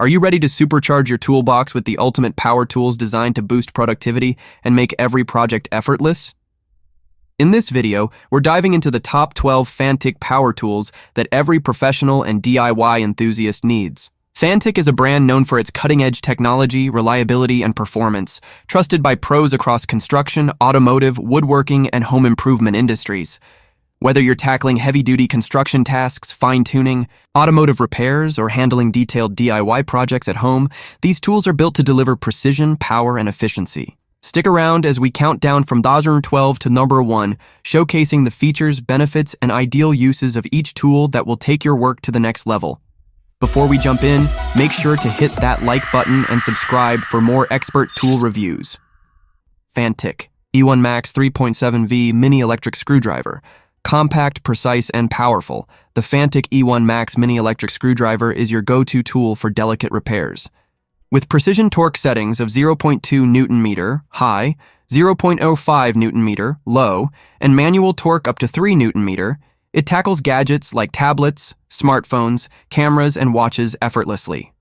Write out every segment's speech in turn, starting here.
Are you ready to supercharge your toolbox with the ultimate power tools designed to boost productivity and make every project effortless? In this video, we're diving into the top 12 Fanttik power tools that every professional and DIY enthusiast needs. Fanttik is a brand known for its cutting-edge technology, reliability, and performance, trusted by pros across construction, automotive, woodworking, and home improvement industries. Whether you're tackling heavy-duty construction tasks, fine-tuning, automotive repairs, or handling detailed DIY projects at home, these tools are built to deliver precision, power, and efficiency. Stick around as we count down from 2012 to number 1, showcasing the features, benefits, and ideal uses of each tool that will take your work to the next level. Before we jump in, make sure to hit that like button and subscribe for more expert tool reviews. Fanttik E1 Max 3.7V Mini Electric Screwdriver. Compact, precise, and powerful, the Fanttik E1 Max Mini Electric Screwdriver is your go-to tool for delicate repairs. With precision torque settings of 0.2 Newton-meter high, 0.05 Newton-meter low, and manual torque up to 3 Newton-meter, it tackles gadgets like tablets, smartphones, cameras, and watches effortlessly.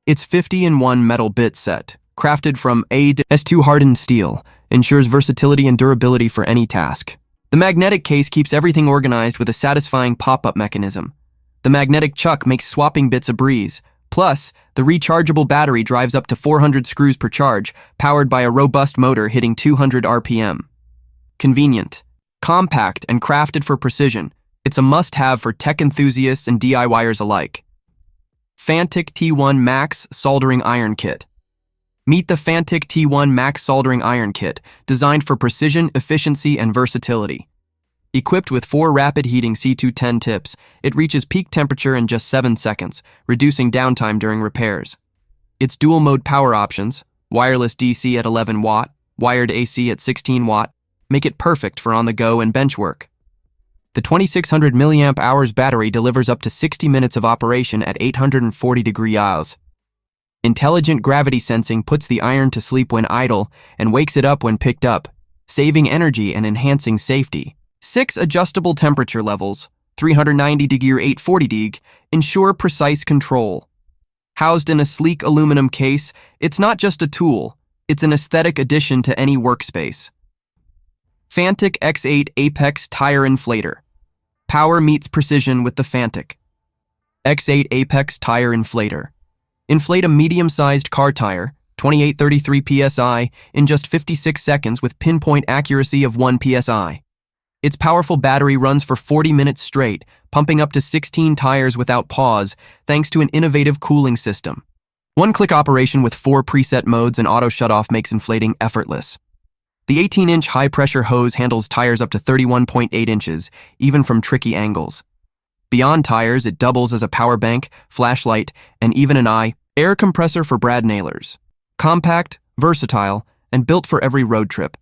Its 50-in-1 metal bit set, crafted from S2 hardened steel, ensures versatility and durability for any task. The magnetic case keeps everything organized with a satisfying pop-up mechanism. The magnetic chuck makes swapping bits a breeze. Plus, the rechargeable battery drives up to 400 screws per charge, powered by a robust motor hitting 200 RPM. Convenient, compact, and crafted for precision, it's a must-have for tech enthusiasts and DIYers alike. Fanttik T1 Max Soldering Iron Kit. Meet the Fanttik T1 Max Soldering Iron Kit, designed for precision, efficiency, and versatility. Equipped with 4 rapid heating C210 tips, it reaches peak temperature in just 7 seconds, reducing downtime during repairs. Its dual-mode power options, wireless DC at 11 watt, wired AC at 16 watt, make it perfect for on-the-go and bench work. The 2600 mAh battery delivers up to 60 minutes of operation at 840 degree Celsius. Intelligent gravity sensing puts the iron to sleep when idle and wakes it up when picked up, saving energy and enhancing safety. 6 adjustable temperature levels, 390 degree or 840 degree, ensure precise control. Housed in a sleek aluminum case, it's not just a tool, it's an aesthetic addition to any workspace. Fanttik X8 Apex Tire Inflator. Power meets precision with the Fanttik X8 Apex Tire Inflator. Inflate a medium-sized car tire, 2833 psi, in just 56 seconds with pinpoint accuracy of 1 psi. Its powerful battery runs for 40 minutes straight, pumping up to 16 tires without pause, thanks to an innovative cooling system. One-click operation with 4 preset modes and auto shutoff makes inflating effortless. The 18-inch high-pressure hose handles tires up to 31.8 inches, even from tricky angles. Beyond tires, it doubles as a power bank, flashlight, and even an air compressor for brad nailers. Compact, versatile, and built for every road trip.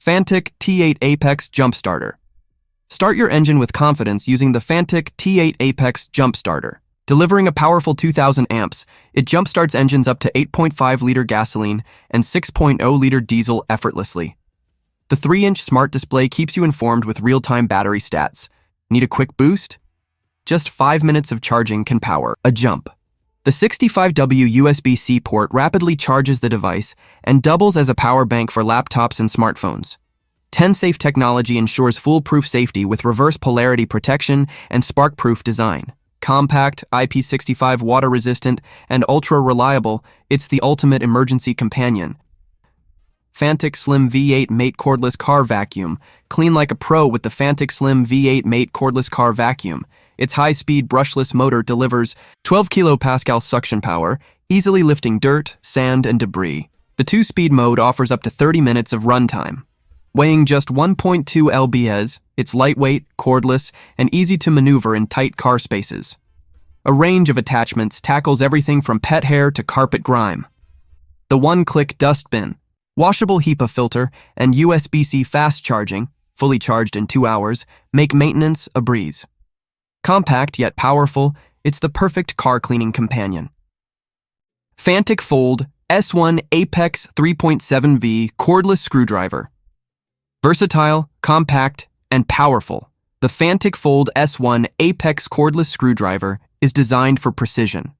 Fanttik T8 Apex Jump Starter. Start your engine with confidence using the Fanttik T8 Apex Jump Starter. Delivering a powerful 2,000 amps, it jumpstarts engines up to 8.5-liter gasoline and 6.0-liter diesel effortlessly. The 3-inch smart display keeps you informed with real-time battery stats. Need a quick boost? Just 5 minutes of charging can power a jump. The 65W USB-C port rapidly charges the device and doubles as a power bank for laptops and smartphones. TenSafe technology ensures foolproof safety with reverse polarity protection and spark-proof design. Compact, IP65 water-resistant, and ultra-reliable, it's the ultimate emergency companion. Fanttik Slim V8 Mate Cordless Car Vacuum. Clean like a pro with the Fanttik Slim V8 Mate Cordless Car Vacuum. Its high-speed brushless motor delivers 12 kPa suction power, easily lifting dirt, sand, and debris. The 2-speed mode offers up to 30 minutes of runtime. Weighing just 1.2 lbs, it's lightweight, cordless, and easy to maneuver in tight car spaces. A range of attachments tackles everything from pet hair to carpet grime. The one-click dust bin, washable HEPA filter, and USB-C fast charging, fully charged in 2 hours, make maintenance a breeze. Compact yet powerful, it's the perfect car cleaning companion. Fanttik Fold S1 Apex 3.7V Cordless Screwdriver. Versatile, compact, and powerful, the Fanttik Fold S1 Apex Cordless Screwdriver is designed for precision.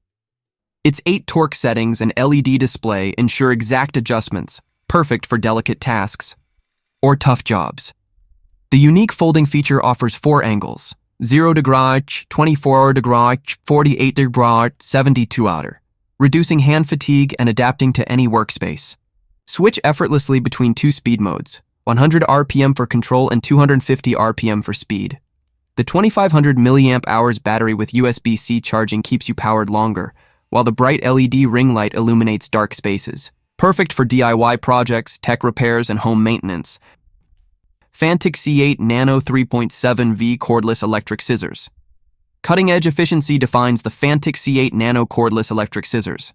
Its 8 torque settings and LED display ensure exact adjustments, perfect for delicate tasks or tough jobs. The unique folding feature offers 4 angles: 0 degree, 24 degree, 48 degree, 72 outer, reducing hand fatigue and adapting to any workspace. Switch effortlessly between 2 speed modes, 100 RPM for control and 250 RPM for speed. The 2500 mAh battery with USB-C charging keeps you powered longer, while the bright LED ring light illuminates dark spaces. Perfect for DIY projects, tech repairs, and home maintenance. Fanttik C8 Nano 3.7V Cordless Electric Scissors. Cutting-edge efficiency defines the Fanttik C8 Nano Cordless Electric Scissors.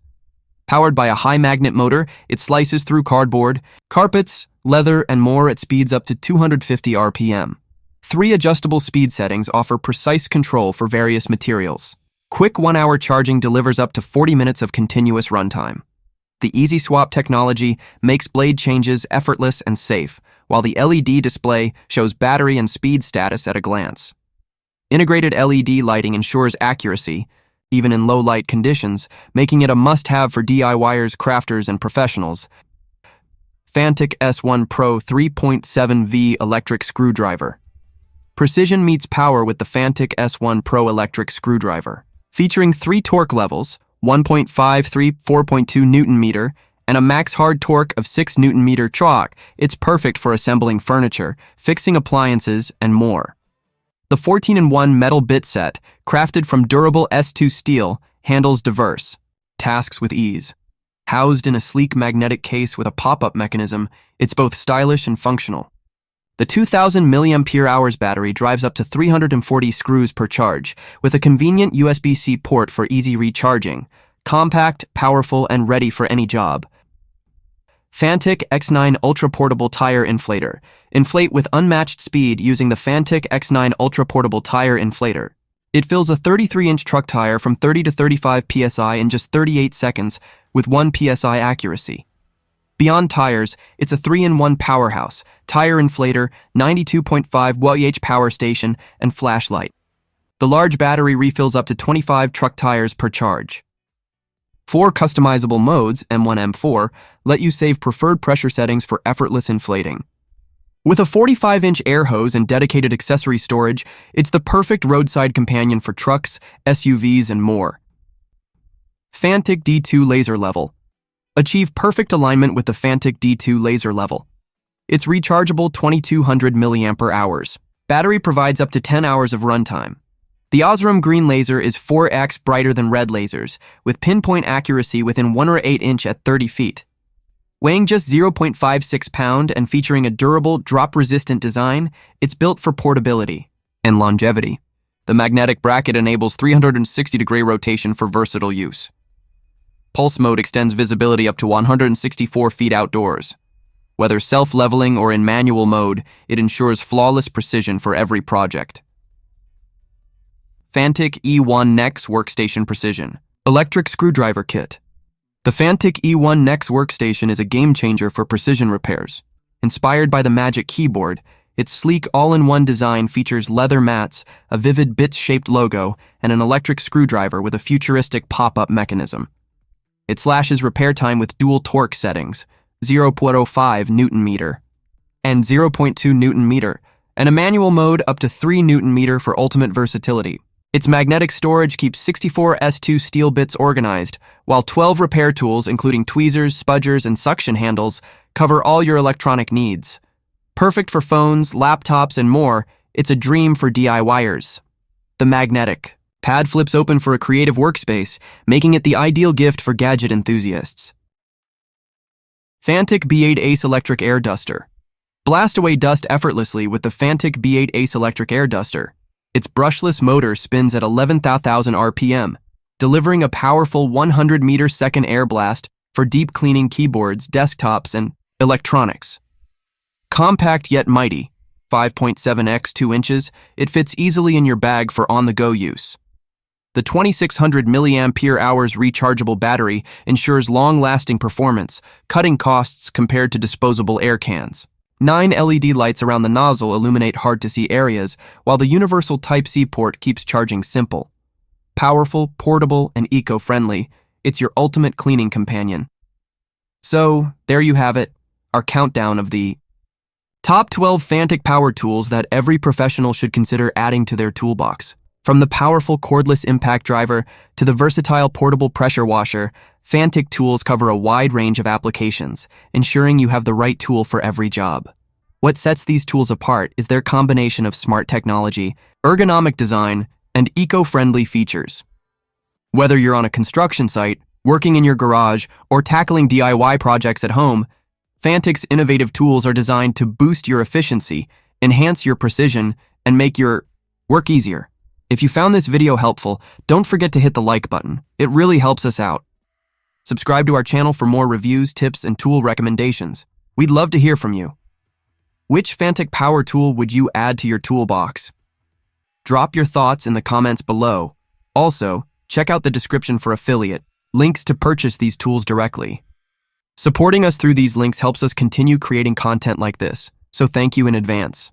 Powered by a high magnet motor, it slices through cardboard, carpets, leather, and more at speeds up to 250 RPM. 3 adjustable speed settings offer precise control for various materials. Quick 1-hour charging delivers up to 40 minutes of continuous runtime. The Easy Swap technology makes blade changes effortless and safe, while the LED display shows battery and speed status at a glance. Integrated LED lighting ensures accuracy, even in low-light conditions, making it a must-have for DIYers, crafters, and professionals. Fanttik S1 Pro 3.7V Electric Screwdriver. Precision meets power with the Fanttik S1 Pro Electric Screwdriver. Featuring 3 torque levels, 1.53, 4.2 Newton-meter, and a max hard torque of 6 Newton-meter chalk, it's perfect for assembling furniture, fixing appliances, and more. The 14-in-1 metal bit set, crafted from durable S2 steel, handles diverse tasks with ease. Housed in a sleek magnetic case with a pop-up mechanism, it's both stylish and functional. The 2000 mAh battery drives up to 340 screws per charge, with a convenient USB-C port for easy recharging. Compact, powerful, and ready for any job. Fanttik X9 Ultra Portable Tire Inflator. Inflate with unmatched speed using the Fanttik X9 Ultra Portable Tire Inflator. It fills a 33-inch truck tire from 30 to 35 psi in just 38 seconds with 1 psi accuracy. Beyond tires, it's a 3-in-1 powerhouse, tire inflator, 92.5 Wh power station, and flashlight. The large battery refills up to 25 truck tires per charge. 4 customizable modes, M1, M4, let you save preferred pressure settings for effortless inflating. With a 45-inch air hose and dedicated accessory storage, it's the perfect roadside companion for trucks, SUVs, and more. Fanttik D2 Laser Level. Achieve perfect alignment with the Fanttik D2 Laser Level. It's rechargeable 2200 mAh. Battery provides up to 10 hours of runtime. The Osram green laser is 4x brighter than red lasers, with pinpoint accuracy within 1 or 8 inch at 30 feet. Weighing just 0.56 pound and featuring a durable, drop-resistant design, it's built for portability and longevity. The magnetic bracket enables 360-degree rotation for versatile use. Pulse mode extends visibility up to 164 feet outdoors. Whether self-leveling or in manual mode, it ensures flawless precision for every project. Fanttik E1 Nex Workstation Precision Electric Screwdriver Kit. The Fanttik E1 Nex Workstation is a game-changer for precision repairs. Inspired by the Magic Keyboard, its sleek all-in-one design features leather mats, a vivid bits-shaped logo, and an electric screwdriver with a futuristic pop-up mechanism. It slashes repair time with dual torque settings, 0.05 Newton-meter and 0.2 Newton-meter, and a manual mode up to 3 Newton-meter for ultimate versatility. Its magnetic storage keeps 64 S2 steel bits organized, while 12 repair tools, including tweezers, spudgers, and suction handles, cover all your electronic needs. Perfect for phones, laptops, and more, it's a dream for DIYers. The magnetic pad flips open for a creative workspace, making it the ideal gift for gadget enthusiasts. Fanttik B8 Ace Electric Air Duster. Blast away dust effortlessly with the Fanttik B8 Ace Electric Air Duster. Its brushless motor spins at 11,000 RPM, delivering a powerful 100-meter-second air blast for deep cleaning keyboards, desktops, and electronics. Compact yet mighty, 5.7 x 2 inches, it fits easily in your bag for on-the-go use. The 2600 mAh rechargeable battery ensures long-lasting performance, cutting costs compared to disposable air cans. 9 LED lights around the nozzle illuminate hard-to-see areas, while the universal Type-C port keeps charging simple. Powerful, portable, and eco-friendly, it's your ultimate cleaning companion. So, there you have it, our countdown of the top 12 Fanttik power tools that every professional should consider adding to their toolbox. From the powerful cordless impact driver to the versatile portable pressure washer, Fanttik tools cover a wide range of applications, ensuring you have the right tool for every job. What sets these tools apart is their combination of smart technology, ergonomic design, and eco-friendly features. Whether you're on a construction site, working in your garage, or tackling DIY projects at home, Fanttik's innovative tools are designed to boost your efficiency, enhance your precision, and make your work easier. If you found this video helpful, don't forget to hit the like button. It really helps us out. Subscribe to our channel for more reviews, tips, and tool recommendations. We'd love to hear from you. Which Fanttik power tool would you add to your toolbox? Drop your thoughts in the comments below. Also, check out the description for affiliate links to purchase these tools directly. Supporting us through these links helps us continue creating content like this, so thank you in advance.